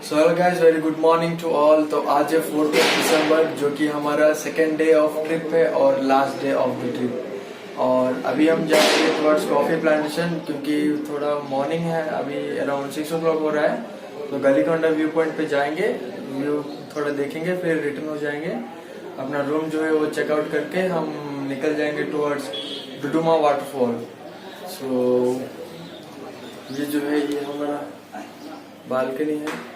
So hello guys, very good morning to all. तो आज है 4 दिसंबर, जो कि हमारा सेकेंड डे ऑफ ट्रिप है और last day of the trip. और अभी हम जाएंगे टुवर्ड्स कॉफी प्लांटेशन, क्योंकि थोड़ा मॉर्निंग है, अभी अराउंड 6 o'clock हो रहा है। तो गलीकोंडा व्यू पॉइंट पे जाएंगे, व्यू थोड़ा देखेंगे, फिर रिटर्न हो जाएंगे। अपना रूम जो है वो चेकआउट करके हम निकल जाएंगे टुवर्ड्स डुडुमा वाटरफॉल। सो ये जो है ये हमारा बालकनी है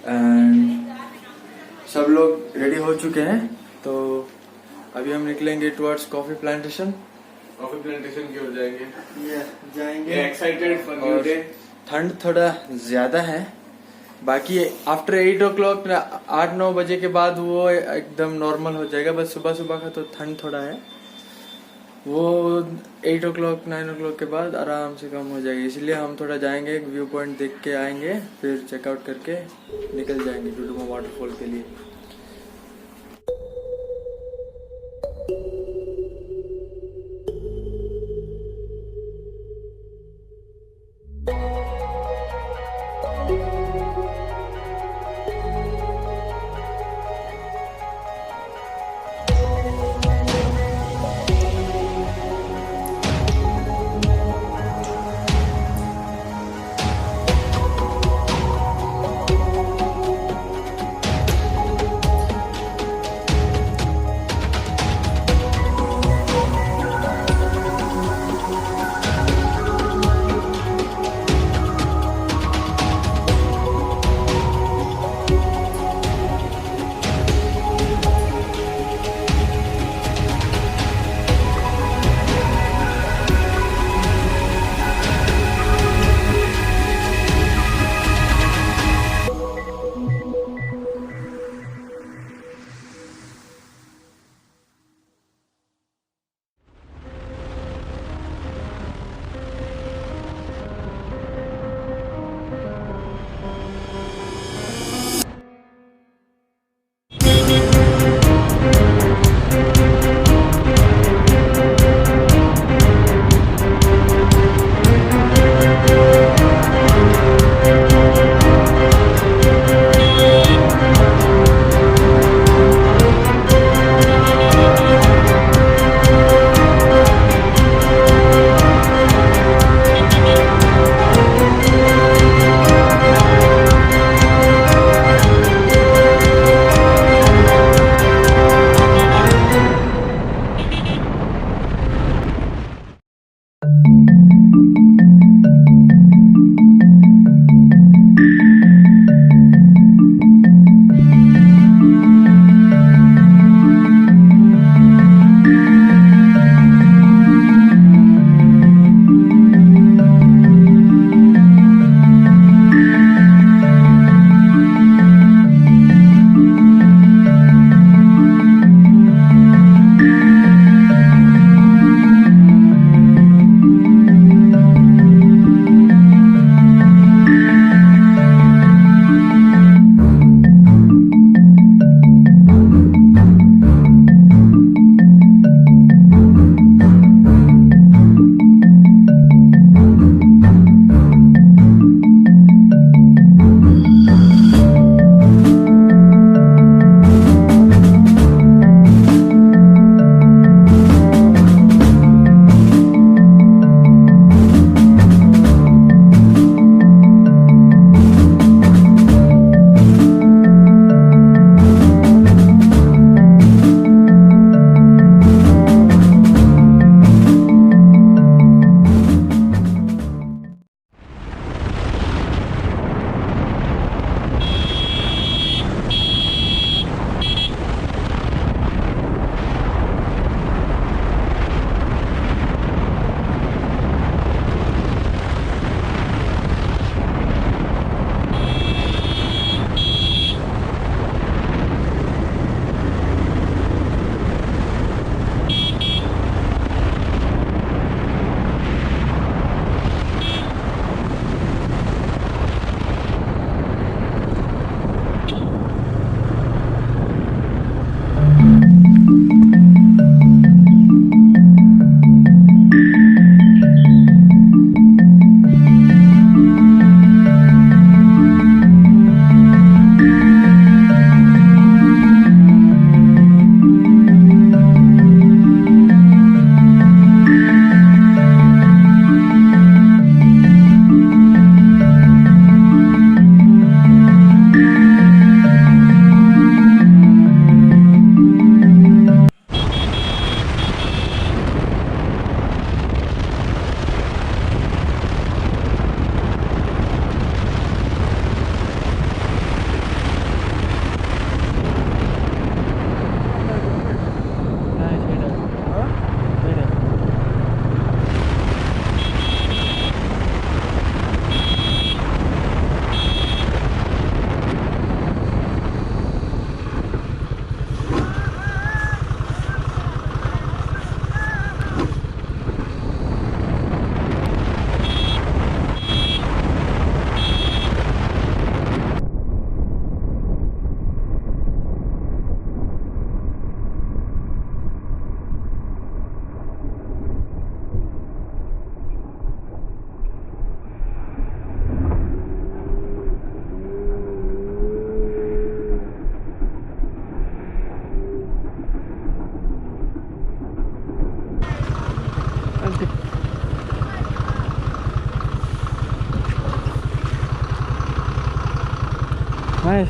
एंड सब लोग रेडी हो चुके हैं। तो अभी हम निकलेंगे टुवर्ड्स कॉफी प्लांटेशन की ओर जाएंगे। जाएंगे एक्साइटेड फॉर न्यू और डे। ठंड थोड़ा ज्यादा है। बाकी आफ्टर 8 o'clock 8-9 बजे के बाद वो एकदम नॉर्मल हो जाएगा। बस सुबह सुबह का तो ठंड थोड़ा है, वो 8 o'clock 9 o'clock के बाद आराम से कम हो जाएगी। इसलिए हम थोड़ा जाएंगे, व्यू पॉइंट देख के आएंगे, फिर चेकआउट करके निकल जाएंगे डुडुमा वाटरफॉल के लिए।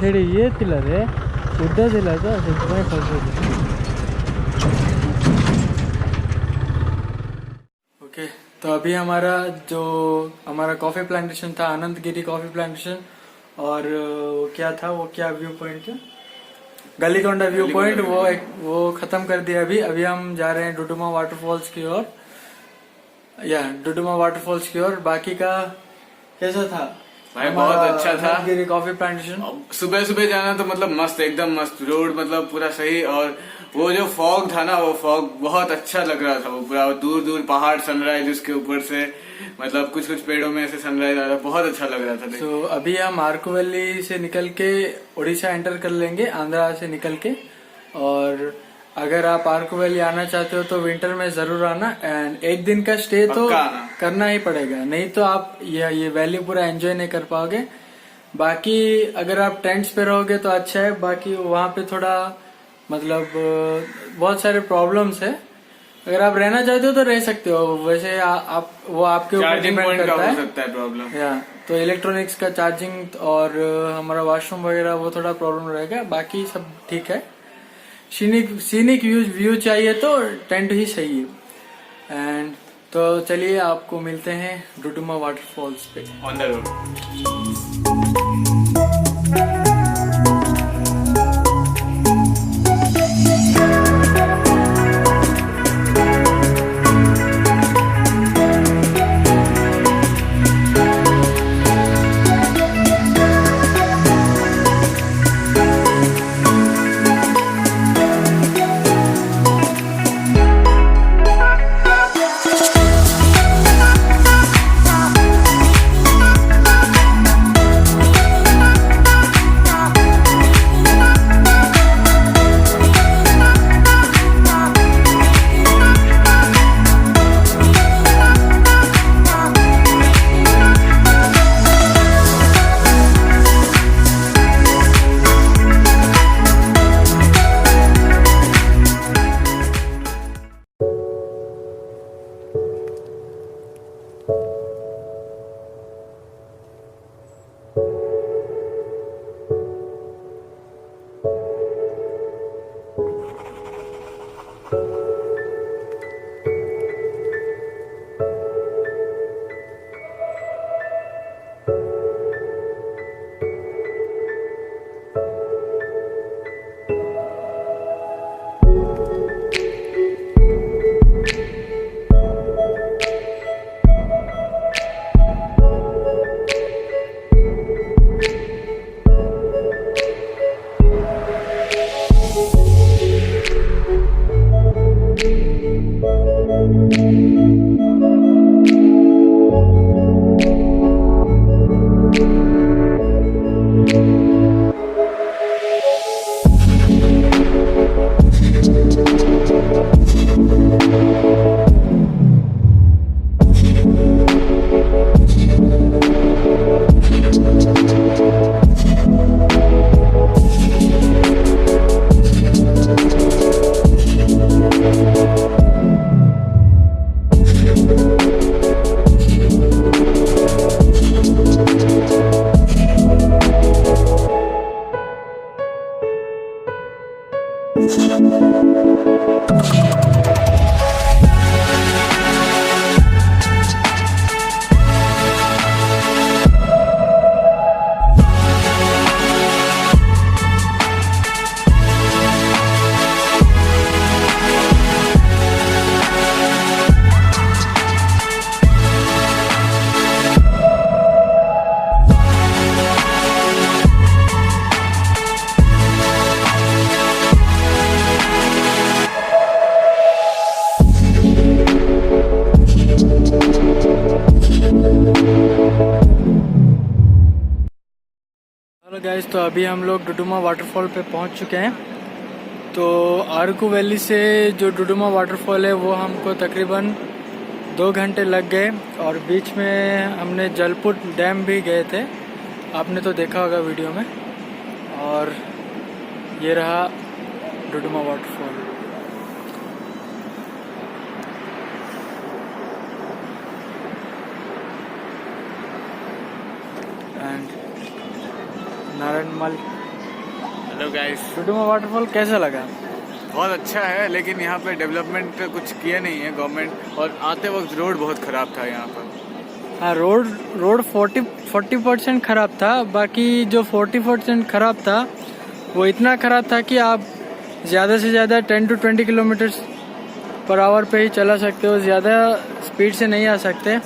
ಸೈಡ್ ಏತಿಲ್ಲ ರೀ ಉದ್ದದಿಲ್ಲ ಅದು ಕಳ್ಸೋದು. ओके तो अभी हमारा कॉफी प्लांटेशन था आनंदगिरी कॉफी प्लांटेशन और क्या था वो क्या व्यू पॉइंट था गलीकोंडा व्यू पॉइंट वो खत्म कर दिया अभी हम जा रहे हैं डुडुमा वाटरफॉल्स की ओर डुडुमा वाटरफॉल्स की ओर। बाकी का कैसा था भाई? बहुत अच्छा था। आनंदगिरी कॉफी प्लांटेशन सुबह सुबह जाना तो मतलब मस्त, एकदम मस्त रोड, मतलब पूरा सही। और वो जो फॉग था ना, वो फॉग बहुत अच्छा लग रहा था। वो पूरा दूर दूर पहाड़, सनराइज उसके ऊपर से, मतलब कुछ कुछ पेड़ों में से सनराइज आ रहा, बहुत अच्छा लग रहा था। तो अभी हम आर्को वैली से निकल के उड़ीसा एंटर कर लेंगे, आंध्रा से निकल के। और अगर आप आर्को वैली आना चाहते हो तो विंटर में जरूर आना, एंड एक दिन का स्टे तो करना ही पड़ेगा, नहीं तो आप ये वैली पूरा एंजॉय नहीं कर पाओगे। बाकी अगर आप टेंट्स पे रहोगे तो अच्छा है, बाकी वहाँ पे थोड़ा मतलब बहुत सारे प्रॉब्लम्स है। अगर आप रहना चाहते हो तो रह सकते हो, वैसे आप वो आपके ऊपर डिपेंड करता है। हो सकता है प्रॉब्लम। तो इलेक्ट्रॉनिक्स का चार्जिंग और हमारा वॉशरूम वगैरह वो थोड़ा प्रॉब्लम रहेगा, बाकी सब ठीक है। सीनिक व्यू चाहिए तो टेंट ही सही है। एंड तो चलिए आपको मिलते हैं डुडुमा वाटरफॉल्स पे on the road. Hello guys, तो अभी हम लोग डुडुमा वाटरफॉल पे पहुंच चुके हैं। तो आरकू वैली से जो डुडुमा वाटरफॉल है वो हमको तकरीबन 2 घंटे लग गए, और बीच में हमने जलपुर डैम भी गए थे, आपने तो देखा होगा वीडियो में। और ये रहा डुडुमा वाटरफॉल। मालिक। Hello guys. डुडुमा वाटरफॉल कैसा लगा? बहुत अच्छा है, लेकिन यहाँ पे डेवलपमेंट कुछ किया नहीं है गवर्नमेंट, और आते वक्त रोड बहुत ख़राब था यहाँ पर। हाँ, रोड 40% खराब था। बाकी जो 40% खराब था वो इतना खराब था कि आप ज़्यादा से ज़्यादा 10 to 20 किलोमीटर पर आवर पे ही चला सकते हो, ज़्यादा स्पीड से नहीं आ सकते।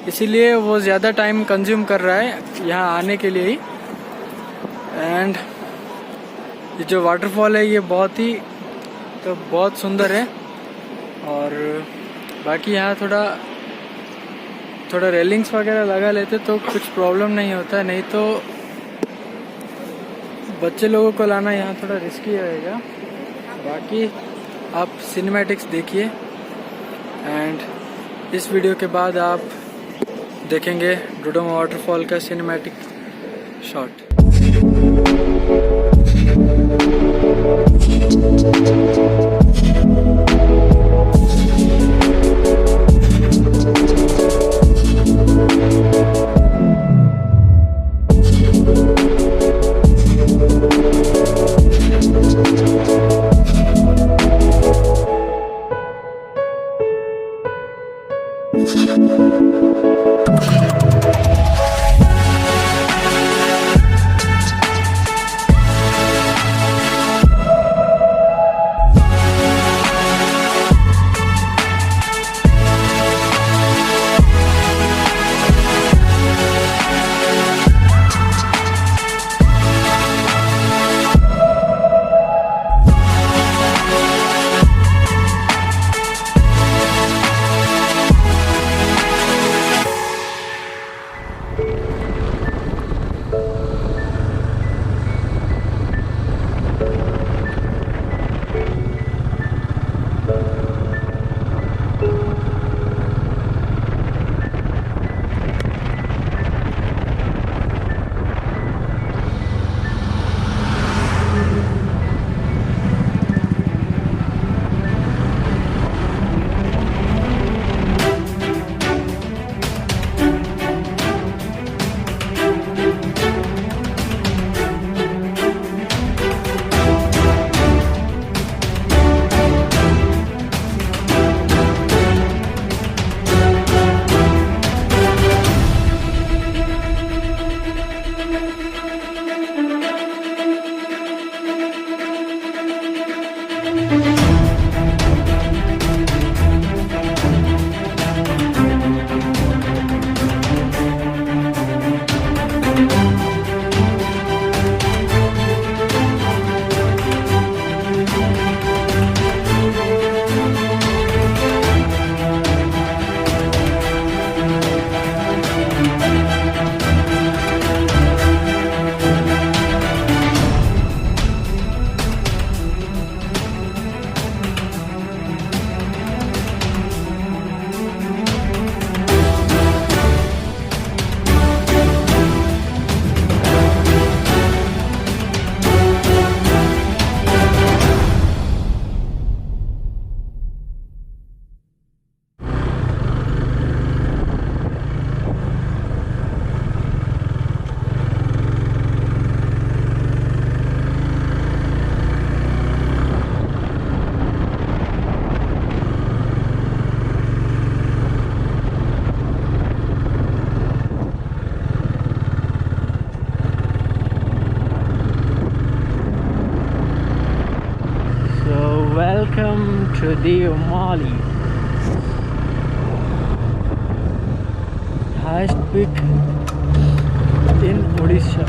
इसीलिए वो ज़्यादा टाइम कंज्यूम कर रहा है यहाँ आने के लिए ही। एंड ये जो वाटरफॉल है ये बहुत सुंदर है। और बाकी यहाँ थोड़ा रेलिंग्स वगैरह लगा लेते तो कुछ प्रॉब्लम नहीं होता, नहीं तो बच्चे लोगों को लाना यहाँ थोड़ा रिस्की रहेगा। बाकी आप सिनेमैटिक्स देखिए, एंड इस वीडियो के बाद आप देखेंगे डुडुमा वाटरफॉल का cinematic shot. Welcome to the Umali, highest peak in Odisha.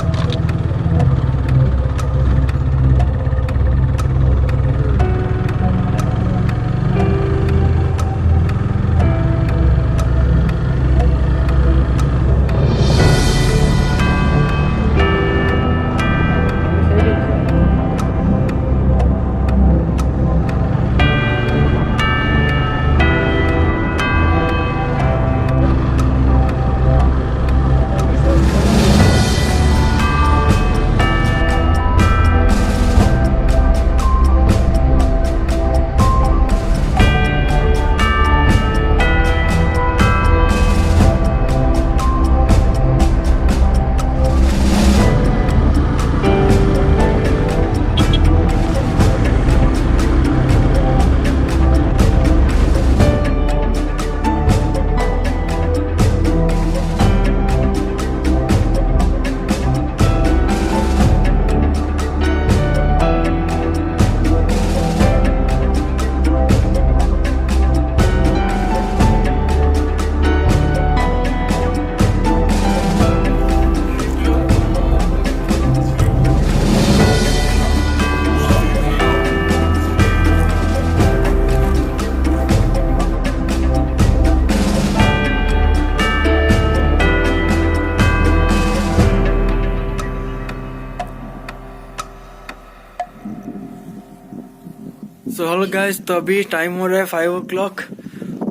So hello guys, तो अभी टाइम हो रहा है 5 o'clock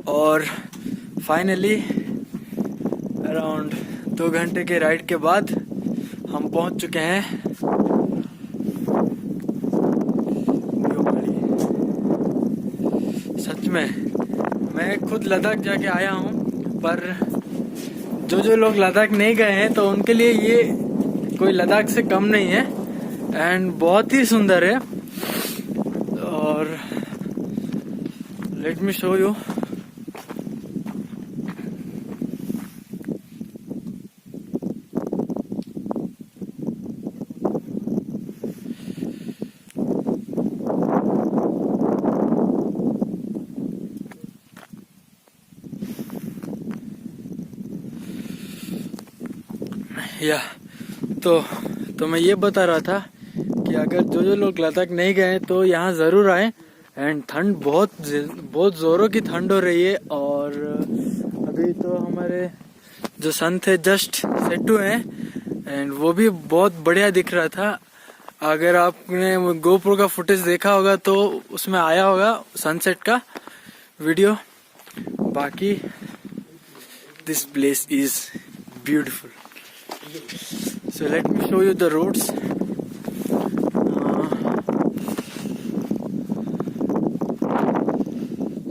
और फाइनली अराउंड 2 घंटे के राइड के बाद हम पहुंच चुके हैं देवमाली। सच में मैं खुद लद्दाख जाके आया हूं, पर जो लोग लद्दाख नहीं गए हैं तो उनके लिए ये कोई लद्दाख से कम नहीं है एंड बहुत ही सुंदर है। और लेट मी शो यू। या तो मैं ये बता रहा था कि अगर जो लोग लद्दाख नहीं गए तो यहाँ ज़रूर आए। एंड ठंड बहुत ज़ोरों की ठंड हो रही है और अभी तो हमारे जो सन थे जस्ट सेट हुए हैं एंड वो भी बहुत बढ़िया दिख रहा था। अगर आपने गोप्रो का फुटेज देखा होगा तो उसमें आया होगा सनसेट का वीडियो। बाकी this place is beautiful. So let me show you the roads.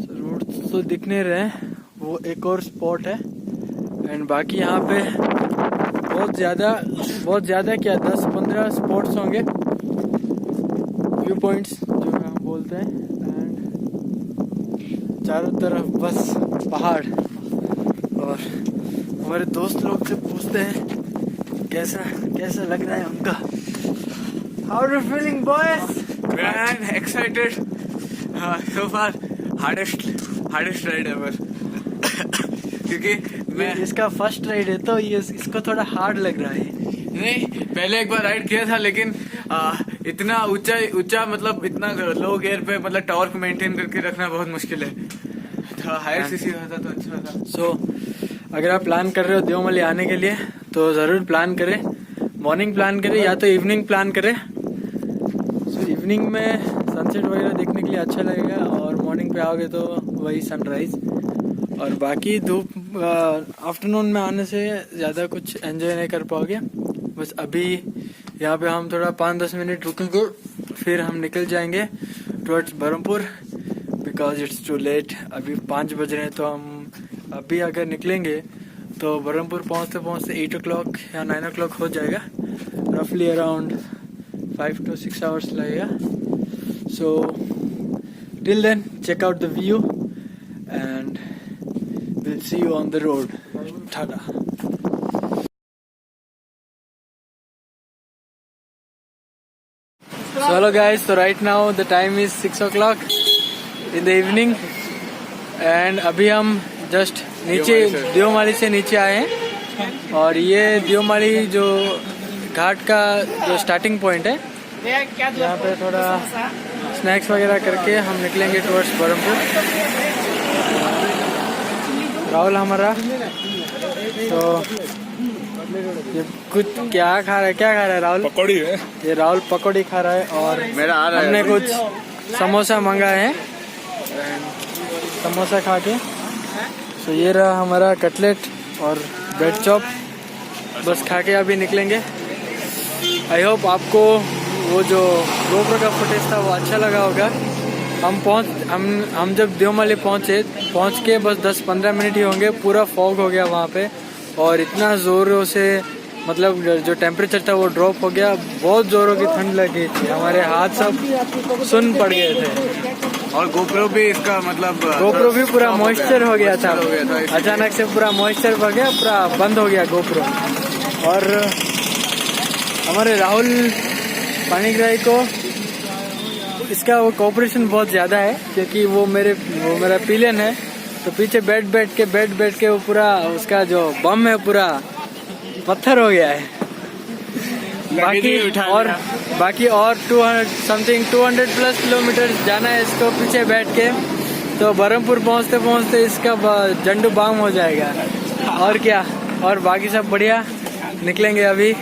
So roads तो दिख नहीं रहे हैं, वो एक और स्पॉट है एंड बाकी यहाँ पे बहुत ज़्यादा क्या 10-15 स्पॉट्स होंगे, व्यू पॉइंट्स जो हम बोलते हैं। एंड चारों तरफ बस पहाड़। और हमारे दोस्त लोग से पूछते हैं कैसा लग रहा है उनका। How are you feeling, boys? Man, excited. So far, hardest ride ever. क्योंकि मैं इसका फर्स्ट राइड है तो ये इसको थोड़ा हार्ड लग रहा है। नहीं, पहले एक बार राइड किया था लेकिन इतना ऊंचा मतलब इतना लो गियर पे मतलब टॉर्क मेंटेन करके रखना बहुत मुश्किल है। थोड़ा हायर सीसी होता तो अच्छा था। सो अगर आप प्लान कर रहे हो देवमाली आने के लिए तो ज़रूर प्लान करें, मॉर्निंग प्लान करें या तो इवनिंग प्लान करें। सो इवनिंग में सनसेट वगैरह देखने के लिए अच्छा लगेगा और मॉर्निंग पे आओगे तो वही सनराइज। और बाकी धूप आफ्टरनून में आने से ज़्यादा कुछ एंजॉय नहीं कर पाओगे। बस अभी यहाँ पे हम थोड़ा 5-10 मिनट रुकेंगे, फिर हम निकल जाएंगे towards Berhampur because it's too late. अभी 5 बज रहे हैं तो हम अभी अगर निकलेंगे तो बरहमपुर पहुँचते 8 o'clock या 9 o'clock हो जाएगा। रफली अराउंड 5 to 6 hours लगेगा। So till then check out the view and will see you on the road. टाटा। So hello guys, so right now the time is 6 o'clock in the evening and अभी हम just नीचे देवमाली से नीचे आए हैं और ये देवमाली जो घाट का जो स्टार्टिंग पॉइंट है, यहाँ पे थोड़ा स्नैक्स वगैरह करके हम निकलेंगे टुवर्ड्स बरहमपुर। राहुल हमारा तो ये कुछ क्या खा रहा है राहुल? पकौड़ी है। ये राहुल पकौड़ी खा रहा है और मेरा आ रहा हमने कुछ समोसा मंगाए हैं। समोसा खा के तो ये रहा हमारा कटलेट और ब्रेड चॉप, बस खा के अभी निकलेंगे। आई होप आपको वो जो गोप्रो का फुटेज था वो अच्छा लगा होगा। हम जब देवमाली पहुँच के बस 10-15 मिनट ही होंगे, पूरा फॉग हो गया वहाँ पे और इतना ज़ोरों से मतलब जो टेम्परेचर था वो ड्रॉप हो गया। बहुत ज़ोरों की ठंड लगी थी, हमारे हाथ सब सुन्न पड़ गए थे और गोप्रो भी इसका मतलब गोप्रो भी पूरा मॉइस्चर हो गया था। अचानक से पूरा मॉइस्चर हो गया, पूरा बंद हो गया गोप्रो। और हमारे राहुल पानीग्राही को इसका वो कोऑपरेशन बहुत ज़्यादा है क्योंकि वो मेरा पिलियन है तो पीछे बैठ के वो पूरा उसका जो बम है पूरा पत्थर हो गया है। बाकी और 200 प्लस किलोमीटर जाना है इसको पीछे बैठ के, तो बरहमपुर पहुंचते इसका झंडू बाम हो जाएगा। और क्या, और बाकी सब बढ़िया। निकलेंगे अभी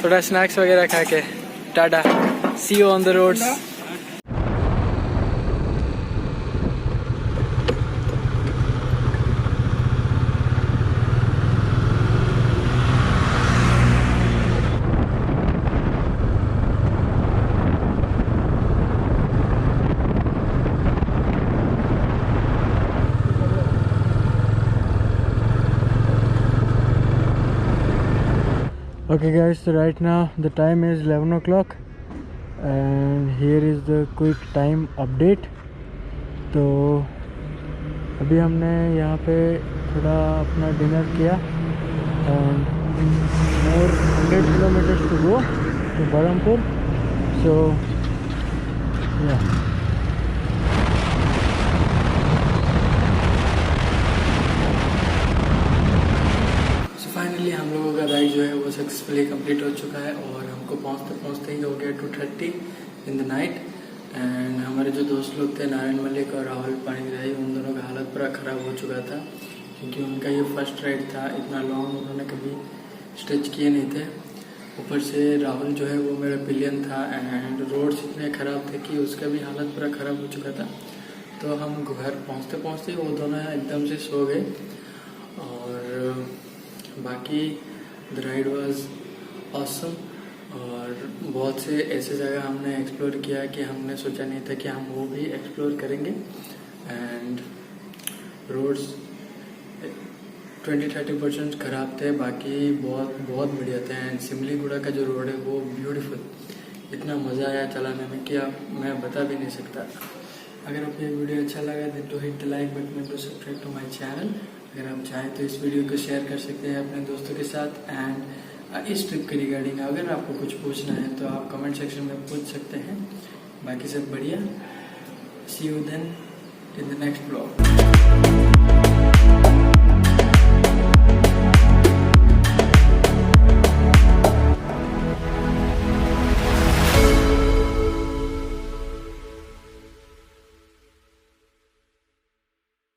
थोड़ा स्नैक्स वगैरह खा के। Tata, see you on the roads. Okay guys, so right now the time is 11 o'clock and here is the quick time update. तो अभी हमने यहाँ पे थोड़ा अपना डिनर किया and more 100 kilometers to go to Berhampur. So yeah. Finally हम लोगों का राइड जो है वो सक्सेसफुली कंप्लीट हो चुका है और हमको पहुंचते पहुंचते ही हो गया 2:30 इन द नाइट। एंड हमारे जो दोस्त लोग थे नारायण मलिक और राहुल पाणिग्राही, उन दोनों का हालत पूरा ख़राब हो चुका था क्योंकि उनका ये फर्स्ट राइड था। इतना लॉन्ग उन्होंने कभी स्ट्रेच किए नहीं थे। ऊपर से राहुल जो है वो मेरा पिलियन था एंड रोड्स इतने ख़राब थे कि उसका भी हालत पूरा ख़राब हो चुका था। तो हम घर पहुँचते पहुँचते वो दोनों एकदम से सो गए। और बाकी द राइड वाज ऑसम और बहुत से ऐसे जगह हमने एक्सप्लोर किया कि हमने सोचा नहीं था कि हम वो भी एक्सप्लोर करेंगे। एंड रोड्स 20-30% ख़राब थे, बाकी बहुत बहुत बढ़िया थे। एंड सिमलीगुड़ा का जो रोड है वो ब्यूटीफुल, इतना मज़ा आया चलाने में कि आप मैं बता भी नहीं सकता। अगर आपको ये वीडियो अच्छा लगा then to hit the like button and to subscribe to my channel. अगर आप चाहें तो इस वीडियो को शेयर कर सकते हैं अपने दोस्तों के साथ। एंड इस ट्रिप के रिगार्डिंग अगर आपको कुछ पूछना है तो आप कमेंट सेक्शन में पूछ सकते हैं। बाकी सब बढ़िया। See you then in the next blog.